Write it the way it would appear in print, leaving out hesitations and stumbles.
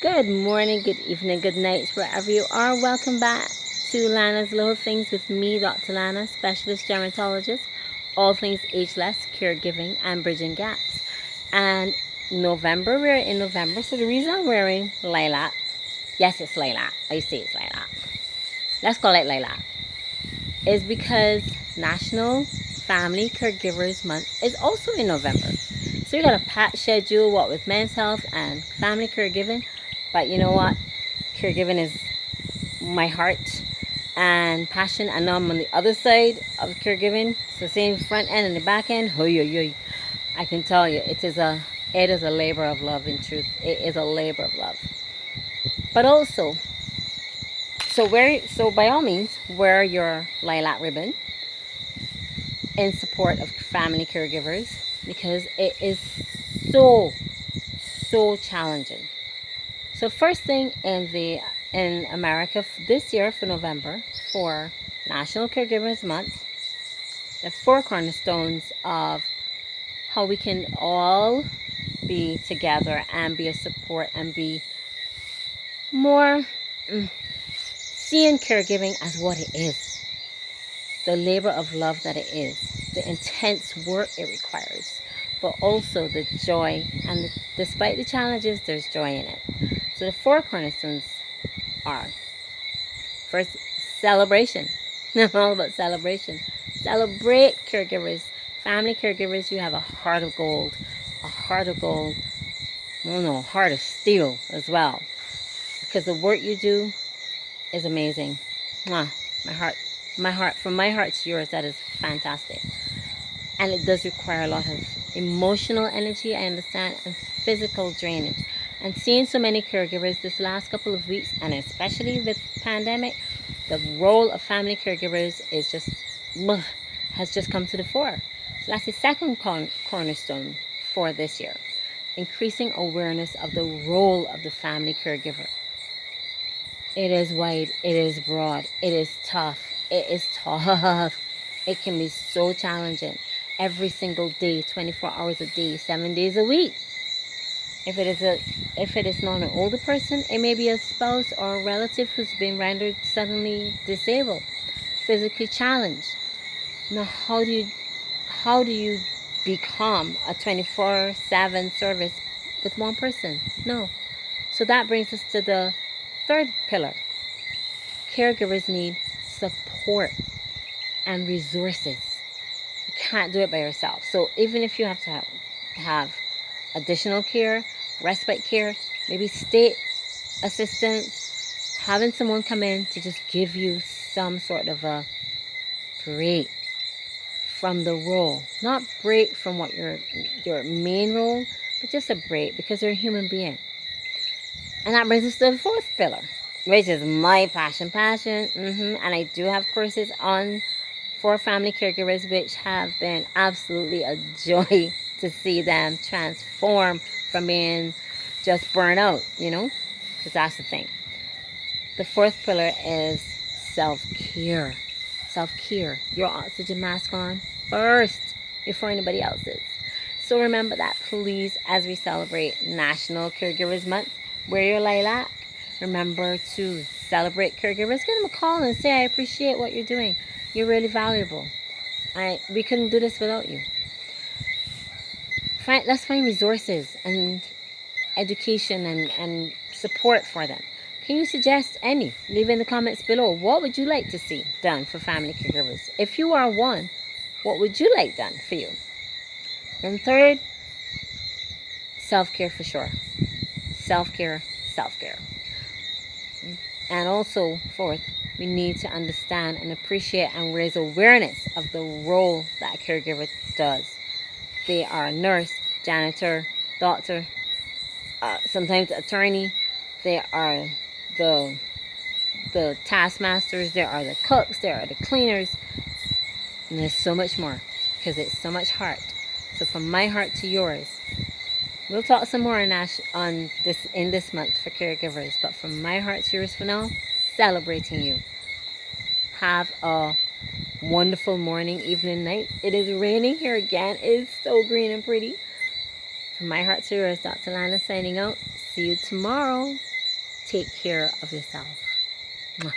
Good morning, good evening, good night, wherever you are. Welcome back to Lana's Little Things with me, Dr. Lana, specialist gerontologist, all things ageless, caregiving, and bridging gaps. And we're in November, so the reason I'm wearing lilac, yes, it's lilac, I say it's lilac, let's call it lilac, is because National Family Caregivers Month is also in November. So you got a packed schedule, what with men's health and family caregiving. But you know what? Caregiving is my heart and passion. I know I'm on the other side of caregiving. So same front end and the back end. I can tell you, it is a labor of love. In truth, it is a labor of love. But also, so by all means, wear your lilac ribbon in support of family caregivers because it is so challenging. So first thing in America this year for November for National Caregivers Month, the four cornerstones of how we can all be together and be a support and be more seeing caregiving as what it is, the labor of love that it is, the intense work it requires, but also the joy and despite the challenges, there's joy in it. So the four cornerstones are first, celebration. I'm all about celebration. Celebrate caregivers, family caregivers. You have a heart of gold, heart of steel as well, because the work you do is amazing. Mwah, from my heart to yours, that is fantastic. And it does require a lot of emotional energy, I understand, and physical drainage. And seeing so many caregivers this last couple of weeks, and especially with pandemic, the role of family caregivers has just come to the fore. So that's the second cornerstone for this year. Increasing awareness of the role of the family caregiver. It is wide, it is broad, it is tough. It can be so challenging every single day, 24 hours a day, 7 days a week. If it is not an older person, it may be a spouse or a relative who's been rendered suddenly disabled, physically challenged. Now, how do you become a 24/7 service with one person? No. So that brings us to the third pillar. Caregivers need support and resources. You can't do it by yourself. So even if you have to have additional care, respite care, maybe state assistance, having someone come in to just give you some sort of a break from the role. Not break from what your main role, but just a break because you're a human being. And that brings us to the fourth pillar, which is my passion. And I do have courses for family caregivers, which have been absolutely a joy to see them transform from being just burnout, because that's the thing. The fourth pillar is self-care. Self-care. Your oxygen mask on first before anybody else's. So remember that, please, as we celebrate National Caregivers Month. Wear your lilac. Remember to celebrate caregivers. Give them a call and say, I appreciate what you're doing. You're really valuable. We couldn't do this without you. Let's find resources and education and support for them. Can you suggest any? Leave in the comments below. What would you like to see done for family caregivers? If you are one, what would you like done for you? And third, self-care for sure. Self-care. And also, fourth, we need to understand and appreciate and raise awareness of the role that a caregiver does. They are a nurse, janitor, doctor, sometimes attorney. They are the taskmasters. There are the cooks. There are the cleaners. And there's so much more because it's so much heart. So from my heart to yours, we'll talk some more in this month for caregivers. But from my heart to yours for now, celebrating you. Have a wonderful morning, evening, night. It is raining here again. It is so green and pretty. From my heart to yours, Dr. Lana signing out. see you tomorrow. Take care of yourself. Mwah.